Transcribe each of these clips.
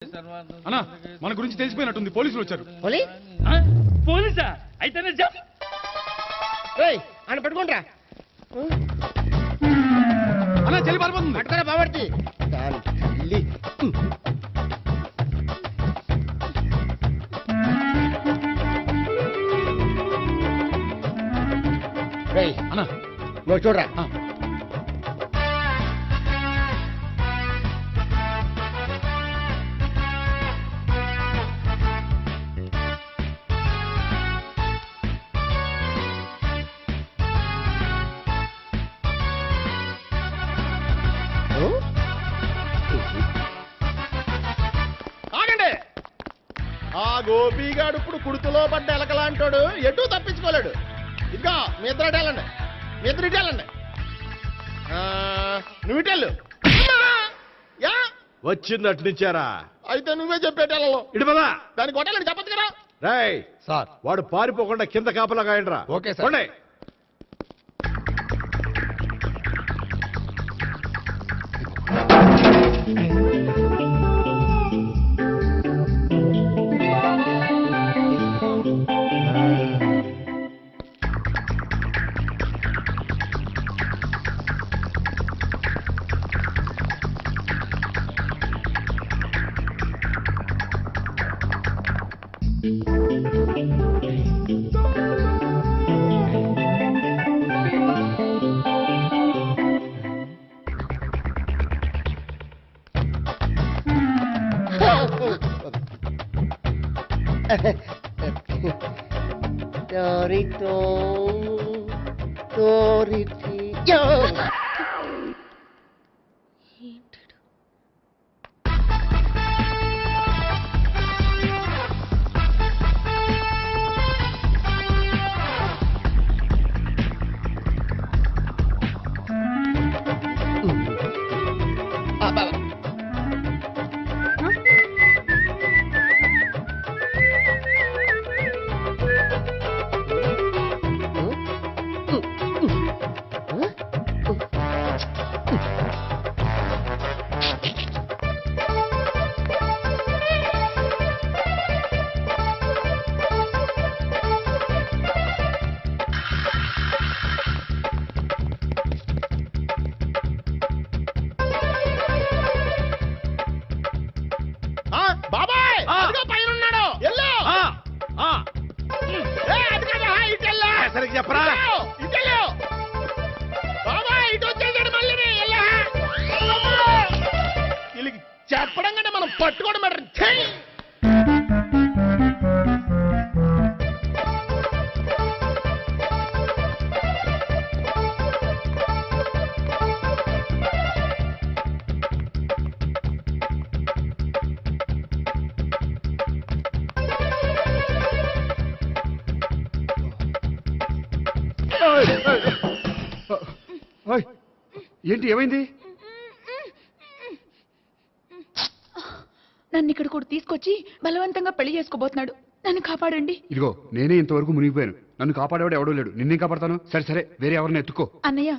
అన్నా మన గురించి తెలిసిపోయినట్టుంది, పోలీసులు వచ్చారు. పోలీసా? అయితేనే అని పట్టుకుంటా అన్నా చెల్లి పారిపోతుంది. పట్టుకోరా బాబర్తి అన్నా నువ్వు చూడరా. ఆగండి. ఆ గోపిగాడు ఇప్పుడు కుడుతులో పడ్డ ఎలకలాంటాడు, ఎటు తప్పించుకోలేడు. ఇదిగా మీ ఇద్దరు వెళ్ళండి, మీ ఇద్దరు ఇటు వెళ్ళండి. నువ్వు ఇటు వెళ్ళు. యా వచ్చింది అట్నుంచారా? అయితే నువ్వే చెప్పేటెళ్ళలో ఇటు పదా. దాన్ని కొట్టాలని చెప్పదు కదా. రాయ్ సార్ వాడు పారిపోకుండా కింద కాపలా కాయండిరా. Okay sir. Torito, Toriti. బాబాయ్ పైన ఉన్నాడు. ఎల్లో సరిగ్గా చెప్పరా? ఇటెల్లో బాబాయ్ ఇటు వచ్చేసాడు మళ్ళీ. వీళ్ళకి చెప్పడం కంటే మనం పట్టుకోవడం బెటర్. ఏంటి ఏమైంది? నన్ను ఇక్కడ కూడా తీసుకొచ్చి బలవంతంగా పెళ్లి చేసుకోబోతున్నాడు. నన్ను కాపాడండి. ఇదిగో నేనే ఇంతవరకు మునిగిపోయాను, నన్ను కాపాడేవాడు ఎవడో లేడు, నిన్నే కాపాడతాను. సరే సరే వేరే ఎవరిని ఎత్తుకో. అన్నయ్య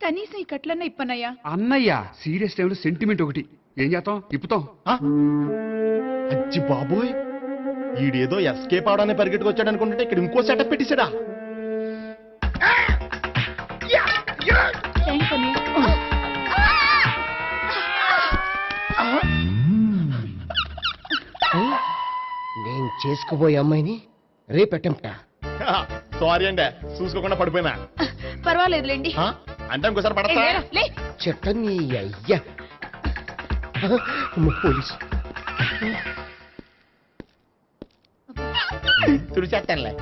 కనీసం ఈ కట్లన్నా ఇప్పనయ్యా. అన్నయ్య సీరియస్ టైంలో సెంటిమెంట్ ఒకటి, ఏం చేస్తాం, ఇప్పుతాం. అచ్చి బాబోయ్, ఈడేదో ఎస్కేప్ అవడానికి పరిగెట్టుకొచ్చాడు అనుకుంటే ఇక్కడ ఇంకో సెటప్ పెట్టేశాడా. థ్యాంక్స్ అన్నయ్య. నేను చేసుకోబోయే అమ్మాయిని రేపెట్టంట. సారీ అండి, చూసుకోకుండా పడిపోయినా. పర్వాలేదులేండి. అంటే ఇంకోసారి ఏ, పడతా. లేరా, లే. చెట్ట నీ అయ్యా పోలీసు తుడిచేస్తానులే.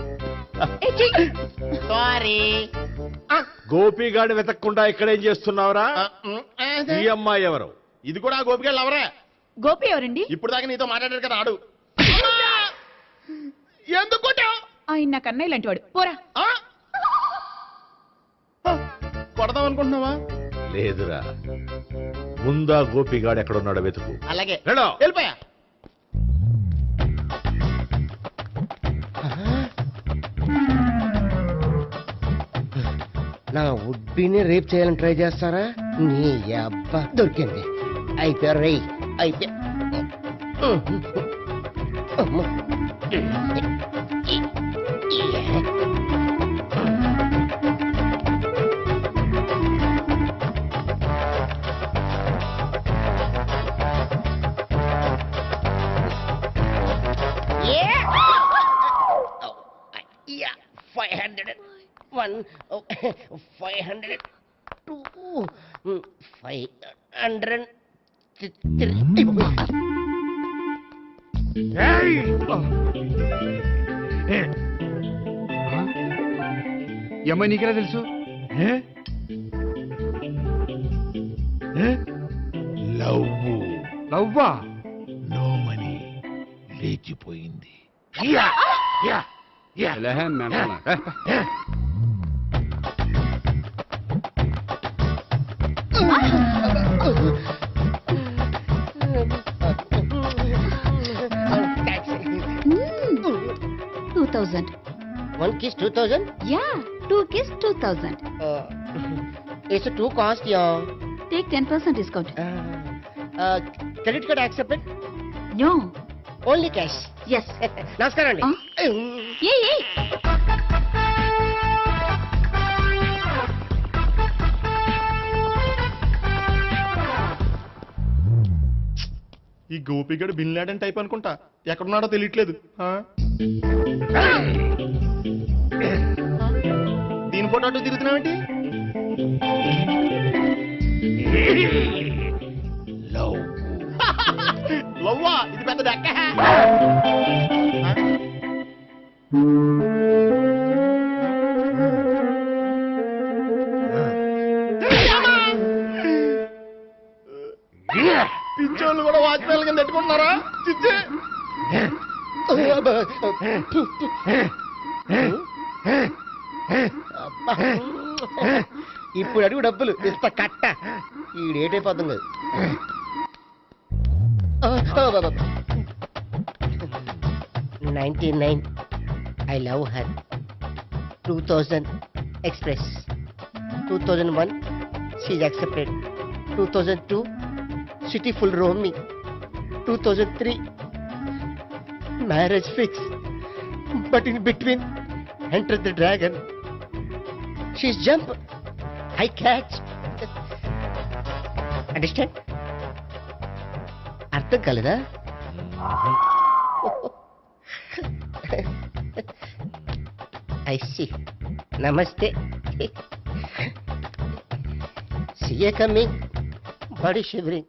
ఏ, చెయ్యి. సారీ. గోపిగాడు వెతకకుండా ఇక్కడేం చేస్తున్నావురా? ఈ అమ్మాయి ఎవరు? ఇది కూడా గోపిగాళ్ళు ఎవరే? గోపి ఎవరండి? ఇప్పుడు దాకా నీతో మాట్లాడారు కదా ఆడు. ఎందుకు కొట్టావు? ఆయన నాకు అన్నయ్య లాంటి వాడు. పోరా. కొడదాం అనుకుంటున్నావా? లేదురా, ముందా గోపిగాడు ఎక్కడున్నాడో వెతుకు. అలాగే వెళ్ళు. వెళ్ళిపోయా. నా ఉడ్బీని రేప్ చేయాలని ట్రై చేస్తారా? నీ అబ్బా దొరికింది. అయిపోయారు రై అయిపోయా. అమ్మ. Yeah, 500. 1, 500. 2, 500. 3. ఈ అమ్మాయి నీకెలా తెలుసు? లవ్వా? నో మనీ లేచిపోయింది. లేహే, మెంటనా? Taxi. 2000. 1 kiss 2000. Yeah, 2 kiss 2000. It's a 2 cost, yeah. Take 10% discount. Credit card accepted? No. Only cash. Yes. నమస్కారం అండి. Hey. ఈ గోపిగడు బిన్ లాడెన్ టైప్ అనుకుంటా, ఎక్కడున్నాడో తెలియట్లేదు. ఆ? దీని ఫోటో అటు తిరుగుతున్నావేంటి? లవ్వా, ఇది పెద్ద డెక్క. పిచ్చోళ్ళు కూడా వాచ్మెన్ కింద పెట్టుకుంటున్నారా? చిచ్చే. ఇప్పుడు అడుగు డబ్బులు ఇంత కట్ట ఈ డేట్ అయిపోతుంది. 99. I love her. 2000 express. 2001 she's accepted. 2002 city full roaming. 2003 marriage fix. But in between entered the dragon. She's jump. I catch. Understand? అర్థం కాలేదా? I see. Namaste. See you coming. Body shivering.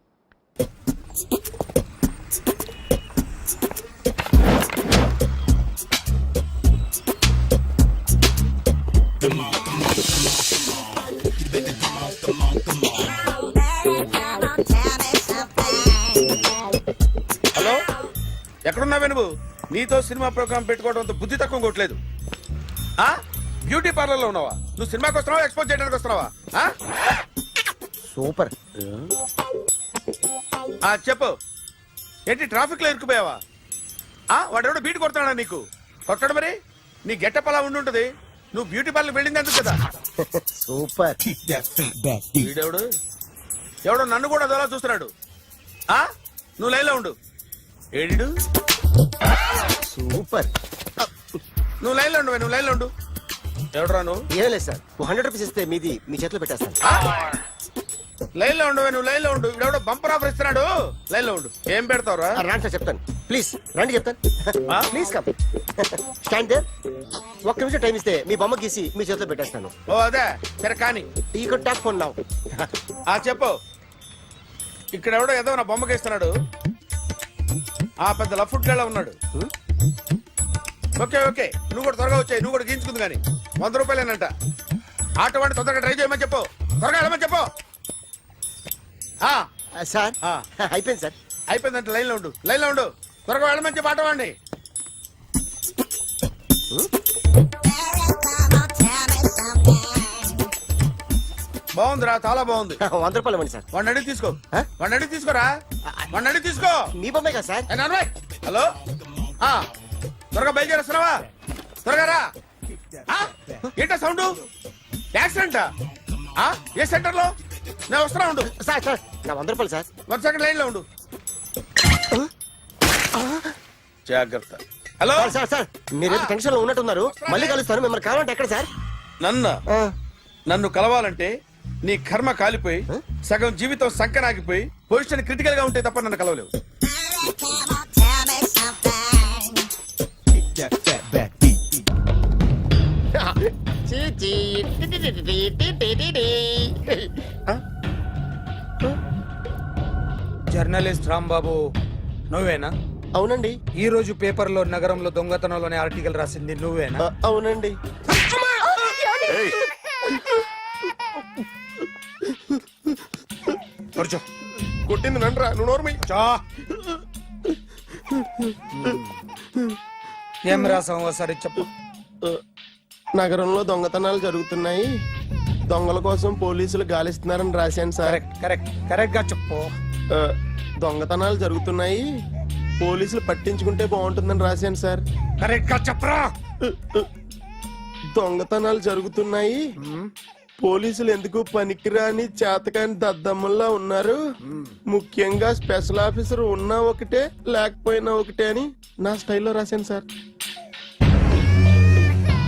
Hello, ఎక్కడున్నావే నువ్వు? నీతో cinema programme పెట్టుకోవడంతో బుద్ధి తక్కువ కొట్టలేదు. ఆ beauty parlour లో ఉన్నావా? నువ్వు సినిమాకి వస్తున్నావా, ఎక్స్పోజ్ చేయడానికి వస్తున్నావా? సూపర్. చెప్పు, ఏంటి ట్రాఫిక్ లో ఇరుక్కుపోయావా? వాడెవడో బీట్ కొడతాడా నీకు? కొట్టాడు మరి. నీ గెట్టప్ అలా ఉండి ఉంటది. నువ్వు బ్యూటీ పార్లర్ వెళ్ళింది ఎందుకు కదా? సూపర్. వీడెవడు? ఎవడో నన్ను కూడా అదోలా చూస్తున్నాడు. నువ్వు లైన్లో ఉండు. ఏడు సూపర్. నువ్వు లైన్లో ఉండు, నువ్వు లైన్లో ఉండు. ఎవడరా నువ్వు? ఏం లేదు సార్, 100 రూపీస్ ఇస్తే మీది మీ చేతిలో పెట్టేస్తాను. లైన్లో ఉండు, నువ్వు లైన్లో ఉండు. ఇవిడెవడో బంపర్ ఆఫర్ ఇస్తున్నాడు. లైన్లో ఉండు. ఏం పెడతావురా? రాండి సార్, చెప్తాను. ప్లీజ్ రండి, చెప్తాను. Please come. Stand there. ఒక్క నిమిషం టైం ఇస్తే మీ బొమ్మ గీసి మీ చేతిలో పెట్టేస్తాను. ఓ అదే సరే కానీ. ఈ కుడ్ టాక్ ఫోన్ నౌ. చెప్పు. ఇక్కడ ఎవడో ఏదో నా బొమ్మకి ఇస్తున్నాడు. పెద్ద లఫుట్ గేళ ఉన్నాడు. ఓకే ఓకే, నువ్వు కూడా త్వరగా వచ్చాయి. నువ్వు కూడా గీంచుకుంది కానీ 100 రూపాయలేనంట. ఆటో వాడిని తొందరగా ట్రై చేయమని చెప్పు. త్వరగా వెళ్ళమని చెప్పు. సార్ అయిపోయింది సార్. అయిపోయిందంటే లైన్లో ఉండు, లైన్లో ఉండు. త్వరగా వెళ్ళమని చెప్పు ఆటో వాడిని. బాగుందిరా, చాలా బాగుంది. 100 రూపాయలు ఇవ్వండి సార్. వాడిని అడిగి తీసుకో. వాడిని అడిగి తీసుకోరా. వాడిని అడిగి తీసుకో. మీ బొమ్మే కదా సార్. హలో, త్వరగా బయలుదేరేస్తున్నావా? త్వరగా రా. ఏంటా సౌండ్? యాక్సిడెంటా? ఏ సెంటర్ లో? నేను వస్తున్నా ఉండు. సార్ సార్ నా 100 రూపాయలు సార్. 1 సెకండ్ లైన్ లో ఉండు. జాగ్రత్త. హలో సార్ సార్ సార్ మీరేదో టెన్షన్ లో ఉన్నట్టున్నారు. మళ్ళీ కలుస్తాను. మిమ్మల్ని కావాలంటే ఎక్కడ సార్? నన్ను కలవాలంటే నీ కర్మ కాలిపోయి సగం జీవితం సంకనాగిపోయి పొజిషన్ క్రిటికల్ గా ఉంటే తప్ప నన్ను కలవలేవు. జర్నలిస్ట్ రాంబాబు నువ్వేనా? అవునండి. ఈ రోజు పేపర్లో నగరంలో దొంగతనంలోనే ఆర్టికల్ రాసింది నువ్వేనా? అవునండి. కూర్చో. కొట్టింది నండ్రా, నువ్వు నోర్మి. చా. ఏం రాసావు ఒకసారి చెప్పు. నగరంలో దొంగతనాలు జరుగుతున్నాయి, దొంగల కోసం పోలీసులు గాలిస్తున్నారని రాశాను సార్. కరెక్ట్ కరెక్ట్ కరెక్ట్ గా చెప్పు. దొంగతనాలు జరుగుతున్నాయి, పోలీసులు పట్టించుకుంటే బాగుంటుందని రాశాను సార్. కరెక్ట్ గా చెప్పరా. దొంగతనాలు జరుగుతున్నాయి, పోలీసులు ఎందుకు పనికిరాని చేతకాని దద్దమ్మల్లా ఉన్నారు, ముఖ్యంగా స్పెషల్ ఆఫీసర్ ఉన్నా ఒకటే లేకపోయినా ఒకటే అని నా స్టైల్లో రాశాను సార్.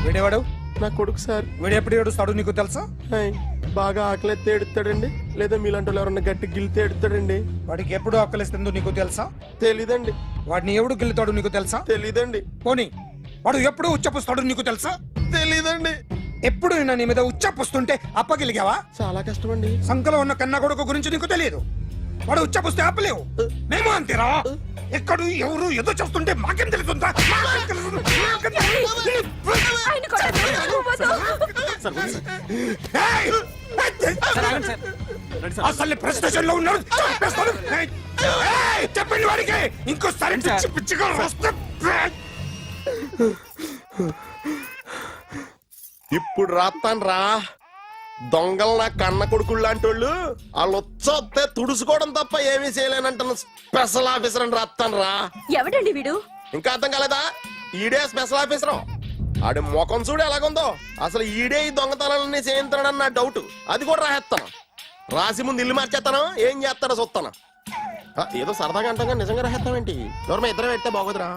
వీడేవాడు? నా కొడుకు సార్. వీడు ఎప్పుడు ఏడుస్తాడు నీకు తెలుసా? హాయ్, బాగా ఆకలిస్తే ఎడుతాడండి, లేదా మీలాంటి వాళ్ళు ఎవరన్నా గట్టి గిల్లితే ఎడుతాడండి. వాడికి ఎప్పుడు ఆకలిస్తుందో నీకు తెలుసా? తెలీదండి. వాడిని ఎవడు గిల్లుతాడు నీకు తెలుసా? తెలీదండి. పోనీ వాడు ఎప్పుడు ఉచ్చపుస్తాడు నీకు తెలుసా? తెలీదండి. ఎప్పుడు నీ మీద ఉచ్చపుస్తుంటే అప్పగిలిగావా? చాలా కష్టం అండి. సంకలో ఉన్న కన్న కొడుకు గురించి నీకు తెలియదు. వాడు ఉచ్చపుస్తే ఆపలేవు. మేము అంతేరా. ఎక్కడు ఎవరు ఏదో చేస్తుంటే మాకేం తెలుస్తుందా? ఏయ్! అసలు ప్రెస్టేషన్ లో ఉన్నాడు. చంపేస్తాను. ఏయ్! చెప్పండి వాడికి ఇంకోసారి పిచ్చి పిచ్చిగా వస్తే ఇప్పుడు రాత్తాను రా. దొంగలు నా కన్న కొడుకులు లాంటి వాళ్ళు వాళ్ళు వచ్చొస్తే తుడుచుకోవడం తప్ప ఏమీ చేయలేనంటున్న స్పెషల్ ఆఫీసర్ అని రాత్తాను రా. ఎవడండి వీడు? ఇంకా అర్థం కాలేదా? ఈడే స్పెషల్ ఆఫీసర్. ఆడి ముఖం చూడు ఎలాగుందో. అసలు ఈడే ఈ దొంగతనాలన్నీ చేయించాడని నా డౌట్. అది కూడా రాసేస్తాను. రాసి ముందు ఇల్లు మార్చేస్తాను, ఏం చేస్తాడో చూస్తాను. ఏదో సరదాగా అంటాం కానీ నిజంగా రాసేస్తామేంటి? ఎవరు ఇద్దరం పెడితే బాగోదురా.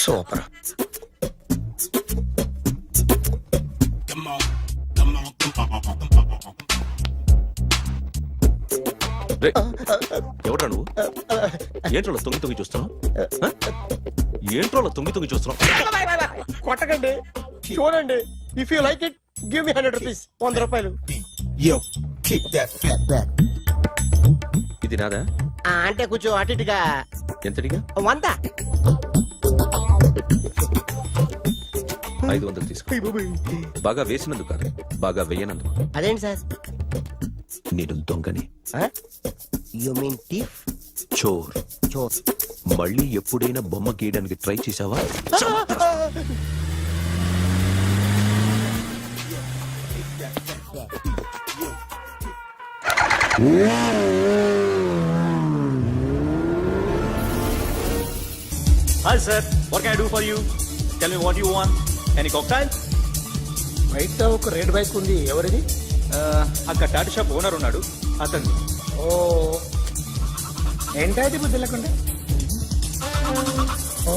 సూపర్. ఎవడ్రా నువ్వు? ఏంట్రోలో తొంగి చూస్తున్నావు? ఏంట్రోలో తొంగి చూస్తున్నావు? కొట్టకండి, చూడండి. If you like it give me 100 rupees. 100 రూపాయలు. ఇది నాదా? అంటే కొంచెం అటు ఇటుగా. ఎంతడిగా? 100. 500 తీసుకో. బాగా వేసినందుకు కాదు, బాగా వేయనందుకు. అదేంటి సార్? నేను దొంగని. You mean thief? చోర్. చోర్. మళ్ళీ ఎప్పుడైనా బొమ్మ గీయడానికి ట్రై చేసావా? Hi sir, what can I do for you? Tell me what you want. Any cocktail? బయట ఒక రెడ్ బైక్ ఉంది, ఎవరిది? అక్కడ టాటా షాప్ ఓనర్ ఉన్నాడు, అతను. ఓ, ఏంటది బుద్ధి లేకుండా? Oh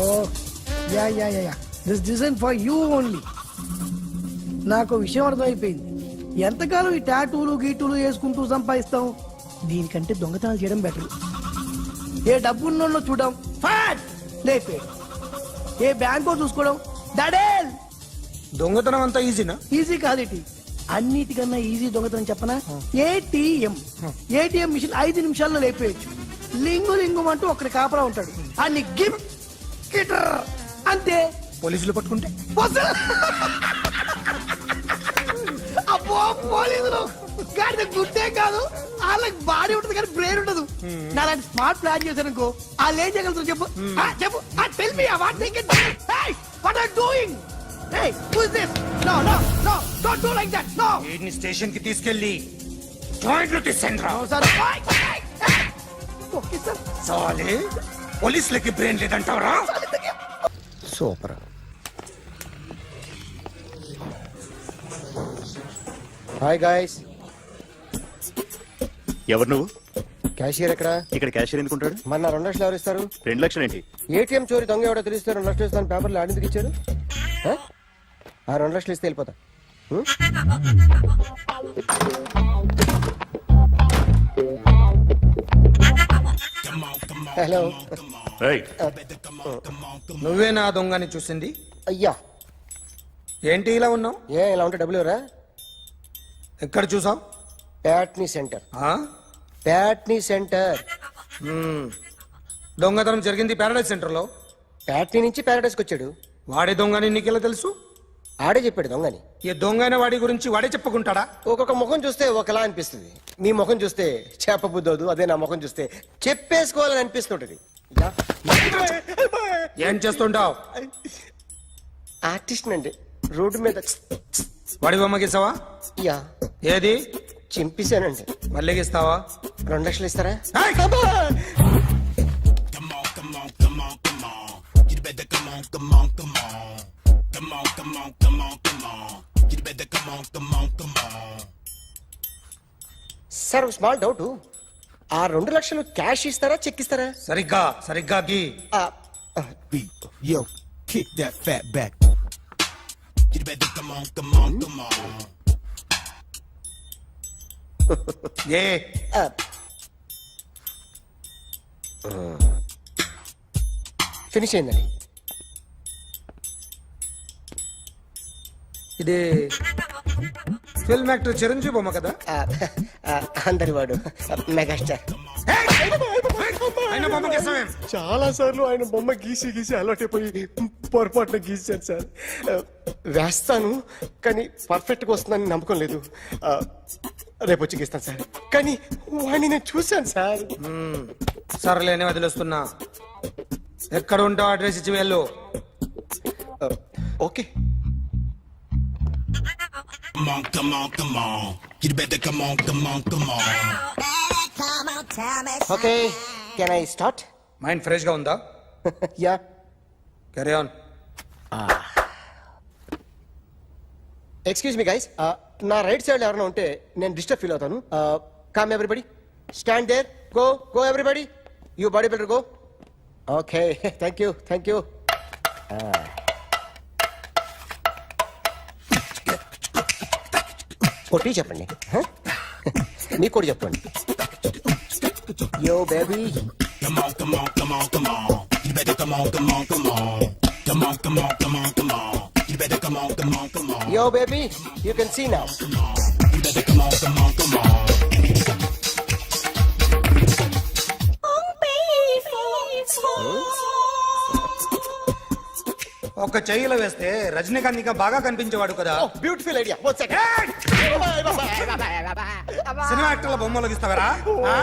yeah yeah yeah yeah this design for you only. నాకు విషయం అర్థమైపోయింది. ఎంతకాలం ఈ టాటూలు గీటూలు వేసుకుంటూ సంపాదిస్తాం? దీనికంటే దొంగతనాలు చేయడం బెటర్. ఏ డబ్బున్నోళ్ళు చూడడం ఫాట్ లేపే, ఏ బ్యాంకో చూసుకోవడం దడేల్. దొంగతనం అంతా ఈజీనా? ఈజీ కాదేటి, అన్నిటికన్నా ఈజీ దొంగతనం చెప్పనా? ఏటీఎం మిషన్ 5 నిమిషాల్లో లేపేయచ్చు. లింగు లింగు అంటూ ఒకటి కాపలా ఉంటాడు, అన్ని గిమ్ గిటర్ అంతే. పోలీసులు పట్టుకుంటే అబ్బో పోలీసులు గాడి గుర్తే కాదు, వాళ్ళకి బాడీ ఉంటుంది కానీ బ్రెయిన్ ఉండదు. నాలాంటి స్మార్ట్ ప్లాన్ చేశానుకో వాళ్ళు ఏం చేయగలుగుతారు చెప్పు? చెప్పు. Tell me what think it. Hey what are doing? Hey who is this? No no no don't do like that. No. వీడిని స్టేషన్ కి తీసుకెళ్ళి జాయింట్లు తీసేంద్రా. Sir okay sir. సాలే పోలీసులకి బ్రెయిన్ లేదంటావరా? సూపర్. Hi guys. ఎవరు నువ్వు? క్యాషియర్ ఎక్కడ? ఇక్కడ క్యాషియర్ ఎందుకుంటాడు? మన 2 లక్షలు ఎవరు ఇస్తారు? 2 లక్షలు ఏంటి? ఏటీఎం చోరీ దొంగ ఎవడో తెలిస్తే 2 లక్షలు ఇస్తాను పేపర్లు ఆడిందుకు ఇచ్చారు. ఆ 2 లక్షలు ఇస్తే వెళ్ళిపోతా. హలో. ఏయ్, నువ్వే నా దొంగని చూసింది? అయ్యా, ఏంటి ఇలా ఉన్నావు? ఇలా ఉంటే డబ్బులు ఎవరా? ఎక్కడ చూసావు? ప్యాట్నీ సెంటర్. ప్యాట్నీ సెంటర్. దొంగతనం జరిగింది ప్యారడైజ్ సెంటర్ లో. ప్యాట్నీ నుంచి ప్యారడైస్కి వచ్చాడు. వాడే దొంగని నీకెలా తెలుసు? ఆడే చెప్పాడు దొంగని. ఈ దొంగైన వాడి గురించి వాడే చెప్పుకుంటాడా? ఒక్కొక్క ముఖం చూస్తే ఒకలా అనిపిస్తుంది. మీ ముఖం చూస్తే చేపబుద్దోదు, అదే నా ముఖం చూస్తే చెప్పేసుకోవాలని అనిపిస్తుంటది. ఏం చేస్తుంటావు? ఆర్టిస్ట్ అండి. రోడ్డు మీద వాడి బొమ్మ గీసావా? యా, ఏది? చింపేశానండి. మళ్ళీ గీస్తావా? 2 లక్షలు ఇస్తారా? Sir, small doubt. ఆ 2 లక్షలు క్యాష్ ఇస్తారా, చెక్ ఇస్తారా? సరిగ్గా గీ. Yo, kick that fat back. You better come on. A finish అయిందండి. ఇది ఫిల్మ్ యాక్టర్ చిరంజీవి బొమ్మ కదా? అందరి వాడు మెగాస్టార్. ఆయన బొమ్మ గీసావేం? చాలా సార్లు ఆయన బొమ్మ గీసి అలవాటైపోయి పొరపాటున గీసాను సార్. వేస్తాను, కానీ పర్ఫెక్ట్గా వస్తుందని నమ్మకం లేదు. రేపు వచ్చి గీస్తాను సార్. కానీ వాడిని నేను చూశాను సార్. సర్లేని వదిలేస్తున్నా. ఎక్కడ ఉంటావు అడ్రస్ ఇచ్చి వెళ్ళు. Okay. Come on. You better come on. Okay, can I start? Mind fresh గా ఉందా? Yeah. Carry on. Excuse me guys, నా రైట్ సైడ్ ఎవరైనా ఉంటే నేను డిస్టర్బ్ ఫీల్ అవుతాను. Come everybody, stand there. Go everybody. You body builder go. Okay, thank you. కొట్టి చెప్పండి. మీకు కూడా చెప్పండి. Yo baby. Come on. You better come on. Come on. You better come on. Yo, baby, you can see now. You better come on. ఒక చెయ్యిలో వేస్తే రజనీకాంత్ ఇంకా బాగా కనిపించేవాడు కదా. Beautiful idea. One second. Cinema యాక్టర్ల బొమ్మలు గీస్తావరా?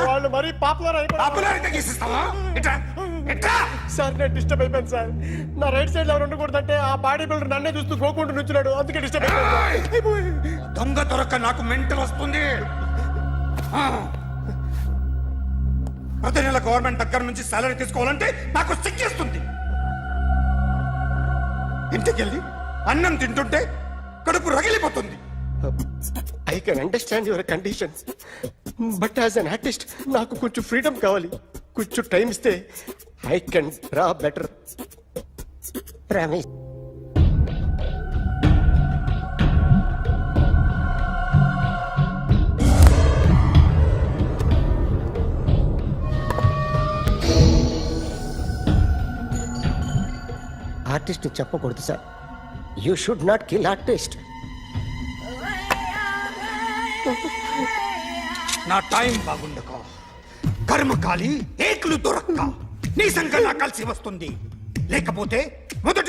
వాళ్ళు మరీ పాపులారిటీ గీసిస్తావా? సార్, నేను డిస్టర్బ్ అయిపోయాను సార్. నా రైట్ సైడ్ ఎవరు ఉండకూడదంటే ఆ బాడీ బిల్డర్ నన్నే చూస్తూ గోకుంటూ నుంచున్నాడు. అందుకే డిస్టర్బ్ అయిపోయాను. దొంగ దొరక్క నాకు మెంటల్ వస్తుంది. ప్రతి నెల గవర్నమెంట్ దగ్గర నుంచి సాలరీ తీసుకోవాలంటే నాకు సిగ్గేస్తుంది. ఇంటికెళ్ళి అన్నం తింటుంటే కడుపు రగిలిపోతుంది. I can understand your condition, but as an artist నాకు కొంచెం ఫ్రీడమ్ కావాలి. కొంచెం టైం ఇస్తే I can draw better. Promise. Artist చెప్పకూడదు sir. You should not kill artist. నా టైం బాగుండక కర్మకాలి ఏకులు దొరక్క నీ సంఘం నాకు కలిసి వస్తుంది. లేకపోతే మొదటి